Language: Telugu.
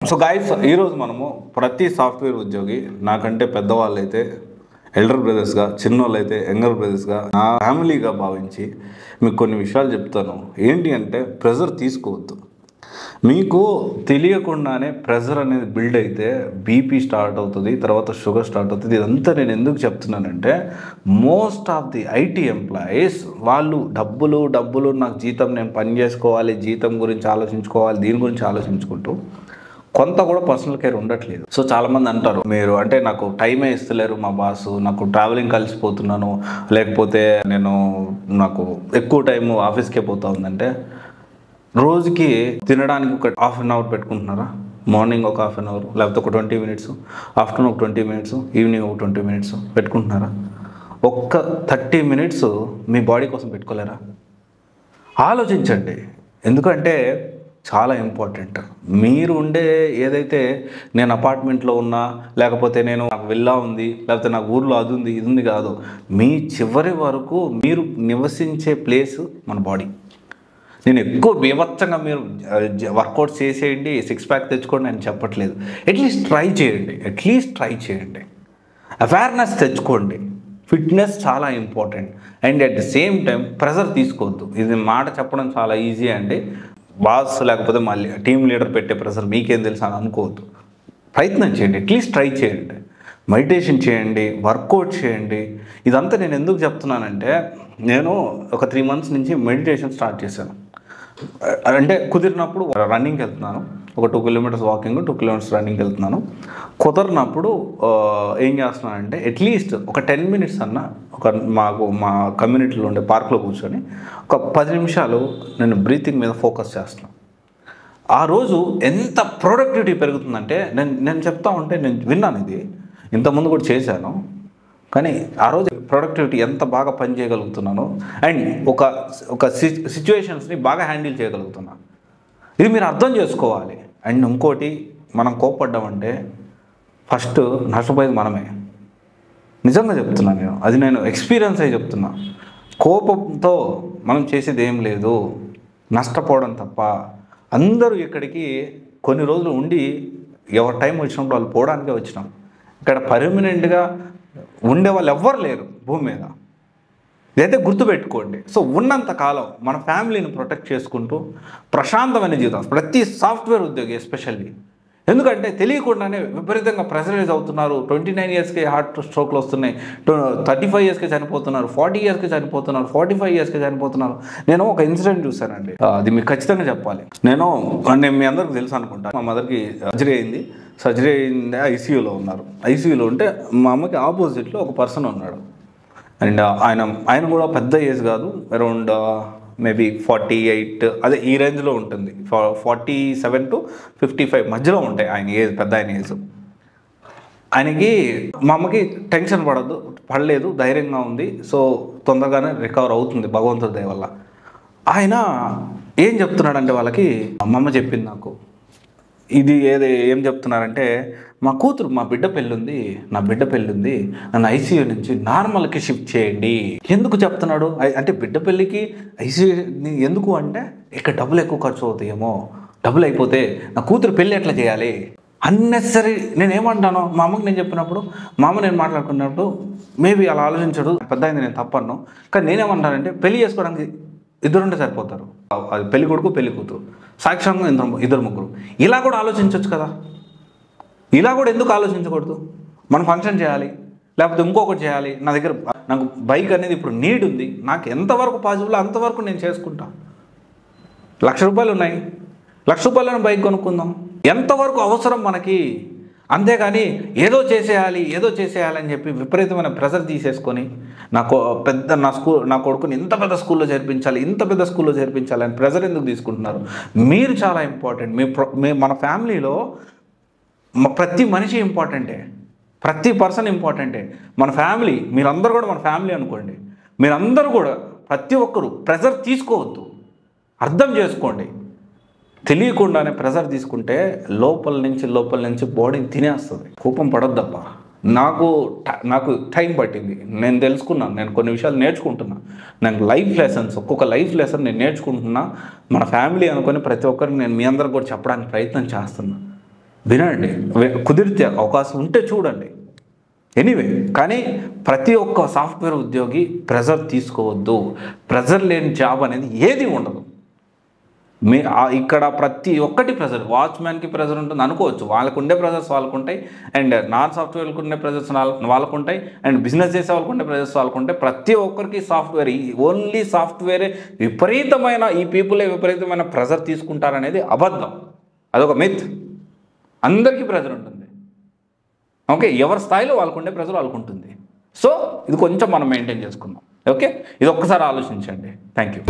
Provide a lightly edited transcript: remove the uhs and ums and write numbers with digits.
సో గైస్ ఈరోజు మనము ప్రతి సాఫ్ట్వేర్ ఉద్యోగి నాకంటే పెద్దవాళ్ళు అయితే ఎల్డర్ బ్రదర్స్గా, చిన్నోళ్ళు అయితే యంగర్ బ్రదర్స్గా, నా ఫ్యామిలీగా భావించి మీకు కొన్ని విషయాలు చెప్తాను. ఏంటి అంటే ప్రెజర్ తీసుకోవద్దు. మీకు తెలియకుండానే ప్రెజర్ అనేది బిల్డ్ అయితే బీపీ స్టార్ట్ అవుతుంది, తర్వాత షుగర్ స్టార్ట్ అవుతుంది. ఇదంతా నేను ఎందుకు చెప్తున్నానంటే most of the IT employees వాళ్ళు డబ్బులు నాకు జీతం, నేను పని చేసుకోవాలి, జీతం గురించి ఆలోచించుకోవాలి, దీని గురించి ఆలోచించుకుంటూ కొంత కూడా పర్సనల్ కేర్ ఉండట్లేదు. సో చాలామంది అంటారు, మీరు అంటే నాకు టైమే ఇస్తలేరు మా బాసు, నాకు ట్రావెలింగ్ కలిసిపోతున్నాను, లేకపోతే నాకు ఎక్కువ టైం ఆఫీస్కే పోతా ఉందంటే రోజుకి తినడానికి ఒక హాఫ్ అన్ అవర్ పెట్టుకుంటున్నారా? మార్నింగ్ ఒక హాఫ్ అన్ అవర్, లేకపోతే ఒక 20 మినిట్స్, ఆఫ్టర్నూన్ ఒక 20 మినిట్స్, ఈవినింగ్ ఒక 20 మినిట్స్ పెట్టుకుంటున్నారా? ఒక్క 30 మినిట్స్ మీ బాడీ కోసం పెట్టుకోలేరా? ఆలోచించండి. ఎందుకంటే చాలా ఇంపార్టెంట్. మీరు ఉండే ఏదైతే నేను అపార్ట్మెంట్లో ఉన్నా, లేకపోతే నాకు విల్లా ఉంది, లేకపోతే నాకు ఊర్లో అది ఉంది ఇది ఉంది కాదు, మీ చివరి వరకు మీరు నివసించే ప్లేస్ మన బాడీ. నేను ఎక్కువ బీభత్సంగా మీరు వర్కౌట్ చేసేయండి, 6 ప్యాక్ తెచ్చుకోండి అని చెప్పట్లేదు. అట్లీస్ట్ ట్రై చేయండి. అవేర్నెస్ తెచ్చుకోండి. ఫిట్నెస్ చాలా important. And at the same time pressure తీసుకోవద్దు. ఇది మాట చెప్పడం చాలా ఈజీ అండి. బాస్ లేకపోతే మళ్ళీ టీమ్ లీడర్ పెట్టే ప్రెజర్ మీకేం తెలుసు అని అనుకోవద్దు. ప్రయత్నం చేయండి, అట్లీస్ట్ ట్రై చేయండి. మెడిటేషన్ చేయండి, వర్కౌట్ చేయండి. ఇదంతా నేను ఎందుకు చెప్తున్నానంటే నేను ఒక 3 మంత్స్ నుంచి మెడిటేషన్ స్టార్ట్ చేశాను. అంటే కుదిరినప్పుడు రన్నింగ్కి వెళ్తున్నాను, ఒక 2 కిలోమీటర్స్ వాకింగ్, 2 కిలోమీటర్స్ రన్నింగ్కి వెళ్తున్నాను. కుదరినప్పుడు ఏం చేస్తున్నానంటే అట్లీస్ట్ ఒక 10 మినిట్స్ అన్న మా కమ్యూనిటీలో ఉండే పార్క్లో కూర్చొని ఒక 10 నిమిషాలు నేను బ్రీతింగ్ మీద ఫోకస్ చేస్తున్నాను. ఆ రోజు ఎంత ప్రొడక్టివిటీ పెరుగుతుందంటే నేను చెప్తా ఉంటే నేను విన్నాను, ఇది ఇంతకుముందు కూడా చేశాను, కానీ ఆ రోజు ప్రొడక్టివిటీ ఎంత బాగా పని చేయగలుగుతున్నాను అండ్ ఒక సిచ్యువేషన్స్ని బాగా హ్యాండిల్ చేయగలుగుతున్నాను. ఇది మీరు అర్థం చేసుకోవాలి. అండ్ ఇంకోటి, మనం కోప్పడ్డామంటే ఫస్ట్ నష్టపోయేది మనమే. నిజంగా చెప్తున్నాను అది నేను ఎక్స్పీరియన్స్ అయ్యి చెప్తున్నా. కోపంతో మనం చేసేది ఏం లేదు, నష్టపోవడం తప్ప. అందరూ ఇక్కడికి కొన్ని రోజులు ఉండి ఎవరి టైం వచ్చినప్పుడు వాళ్ళు పోవడానికే వచ్చినాం. ఇక్కడ పర్మనెంట్గా ఉండే వాళ్ళు ఎవ్వరు లేరు భూమి మీద. ఇదైతే గుర్తుపెట్టుకోండి. సో ఉన్నంత కాలం మన ఫ్యామిలీని ప్రొటెక్ట్ చేసుకుంటూ ప్రశాంతమైన జీవితం ప్రతి సాఫ్ట్వేర్ ఉద్యోగి ఎస్పెషల్లీ. ఎందుకంటే తెలియకుండానే విపరీతంగా ప్రెషరైజ్ అవుతున్నారు. 29 ఇయర్స్కి హార్ట్ స్ట్రోక్లు వస్తున్నాయి, 35 ఇయర్స్కి చనిపోతున్నారు, 40 ఇయర్స్కి చనిపోతున్నారు, 45 ఇయర్స్కి చనిపోతున్నారు. నేను ఒక ఇన్సిడెంట్ చూశానండి, అది మీకు ఖచ్చితంగా చెప్పాలి. నేను మీ అందరికి తెలుసు అనుకుంటా, మా మదర్కి సర్జరీ అయింది, ఐసీయూలో ఉన్నారు. ఐసీయూలో ఉంటే మా అమ్మకి ఆపోజిట్లో ఒక పర్సన్ ఉన్నాడు. అండ్ ఆయన కూడా పెద్ద ఏజ్ కాదు, అరౌండ్ మేబీ 48, అదే ఈ రేంజ్లో ఉంటుంది. 47 to 55 మధ్యలో ఉంటాయి ఆయన ఏజ్, పెద్ద ఆయన ఏజ్. ఆయనకి మా అమ్మకి టెన్షన్ పడలేదు, ధైర్యంగా ఉంది. సో తొందరగానే రికవర్ అవుతుంది భగవంతుడి దయ వల్ల. ఆయన ఏం చెప్తున్నాడంటే వాళ్ళకి, మా అమ్మ చెప్పింది నాకు, ఏం చెప్తున్నారంటే మా బిడ్డ పెళ్ళి ఉంది, నన్ను ఐసీయూ నుంచి నార్మల్కి షిఫ్ట్ చేయండి. ఎందుకు చెప్తున్నాడు అంటే బిడ్డ పెళ్ళికి ఐసీయూ ఎందుకు అంటే ఇక్కడ డబ్బులు ఎక్కువ ఖర్చు అవుతాయేమో, డబ్బులు అయిపోతే నా కూతురు పెళ్ళి ఎట్లా చేయాలి అన్నెసరీ. నేనేమంటాను మా అమ్మకి నేను చెప్పినప్పుడు, మా అమ్మ నేను మాట్లాడుకున్నప్పుడు మేబీ అలా ఆలోచించడు, పెద్ద అయింది, నేను తప్పను. కానీ నేనేమంటానంటే పెళ్లి చేసుకోవడానికి ఇద్దరుంటే సరిపోతారు. అది పెళ్లి కొడుకు పెళ్లి కూతురు, సాక్ష్యంగా ఇద్దరు ముగ్గురు. ఇలా కూడా ఆలోచించవచ్చు కదా. ఇలా కూడా ఎందుకు ఆలోచించకూడదు? మనం ఫంక్షన్ చేయాలి, లేకపోతే ఇంకొకటి చేయాలి. నాకు బైక్ అనేది ఇప్పుడు నీడ్ ఉంది, నాకు ఎంతవరకు పాసిబుల్ అంతవరకు నేను చేసుకుంటా. 1,00,000 రూపాయలు ఉన్నాయి, 1,00,000 రూపాయలను బైక్ కొనుక్కుందాం. ఎంతవరకు అవసరం మనకి, అంతేగాని ఏదో చేసేయాలి అని చెప్పి విపరీతమైన ప్రెషర్ తీసేసుకొని నా కొడుకుని ఇంత పెద్ద స్కూల్లో చేర్పించాలి అని ప్రెషర్ ఎందుకు తీసుకుంటున్నారు? మీరు చాలా ఇంపార్టెంట్. మన ఫ్యామిలీలో ప్రతి మనిషి ఇంపార్టెంటే, ప్రతి పర్సన్ ఇంపార్టెంటే. మన ఫ్యామిలీ, మీరందరూ కూడా మన ఫ్యామిలీ అనుకోండి. మీరందరూ కూడా ప్రతి ఒక్కరు ప్రెషర్ తీసుకోవద్దు, అర్థం చేసుకోండి. తెలియకుండానే ప్రెషర్ తీసుకుంటే లోపల నుంచి బాడీని తినేస్తుంది. కోపం పడొద్దబ్బా. నాకు టైం పట్టింది, నేను తెలుసుకున్నాను, నేను కొన్ని విషయాలు నేర్చుకుంటున్నా. నాకు ఒక్కొక్క లైఫ్ లెసన్ నేను నేర్చుకుంటున్నా. మన ఫ్యామిలీ అనుకొని ప్రతి ఒక్కరికి నేను మీ అందరికి కూడా చెప్పడానికి ప్రయత్నం చేస్తున్నా. వినండి, కుదిరితే అవకాశం ఉంటే చూడండి. ఎనీవే, కానీ ప్రతి ఒక్క సాఫ్ట్వేర్ ఉద్యోగి ప్రెజర్ తీసుకోవద్దు. ప్రెజర్ లేని జాబ్ అనేది ఏది ఉండదు. ఇక్కడ ప్రతి ఒక్కటి ప్రెజర్. వాచ్మ్యాన్కి ప్రెజర్ ఉంటుంది అనుకోవచ్చు, వాళ్ళకు ఉండే ప్రెజర్స్ వాళ్ళకు ఉంటాయి, అండ్ నాన్ సాఫ్ట్వేర్కి ఉండే ప్రెజర్స్ వాళ్ళకు ఉంటాయి, అండ్ బిజినెస్ చేసే వాళ్ళకు ఉండే ప్రెజర్స్ వాళ్ళకు ఉంటాయి. ప్రతి ఒక్కరికి సాఫ్ట్వేర్, ఓన్లీ సాఫ్ట్వేరే విపరీతమైన, ఈ పీపులే విపరీతమైన ప్రెజర్ తీసుకుంటారనేది అబద్ధం, అదొక మిత్. అందరికీ ప్రెజర్ ఉంటుంది. ఓకే, ఎవరి స్థాయిలో వాళ్ళకు ఉండే ప్రెజర్ వాళ్ళకు ఉంటుంది. సో ఇది కొంచెం మనం మెయింటైన్ చేసుకుందాం. ఓకే, ఇది ఒక్కసారి ఆలోచించండి. Thank you.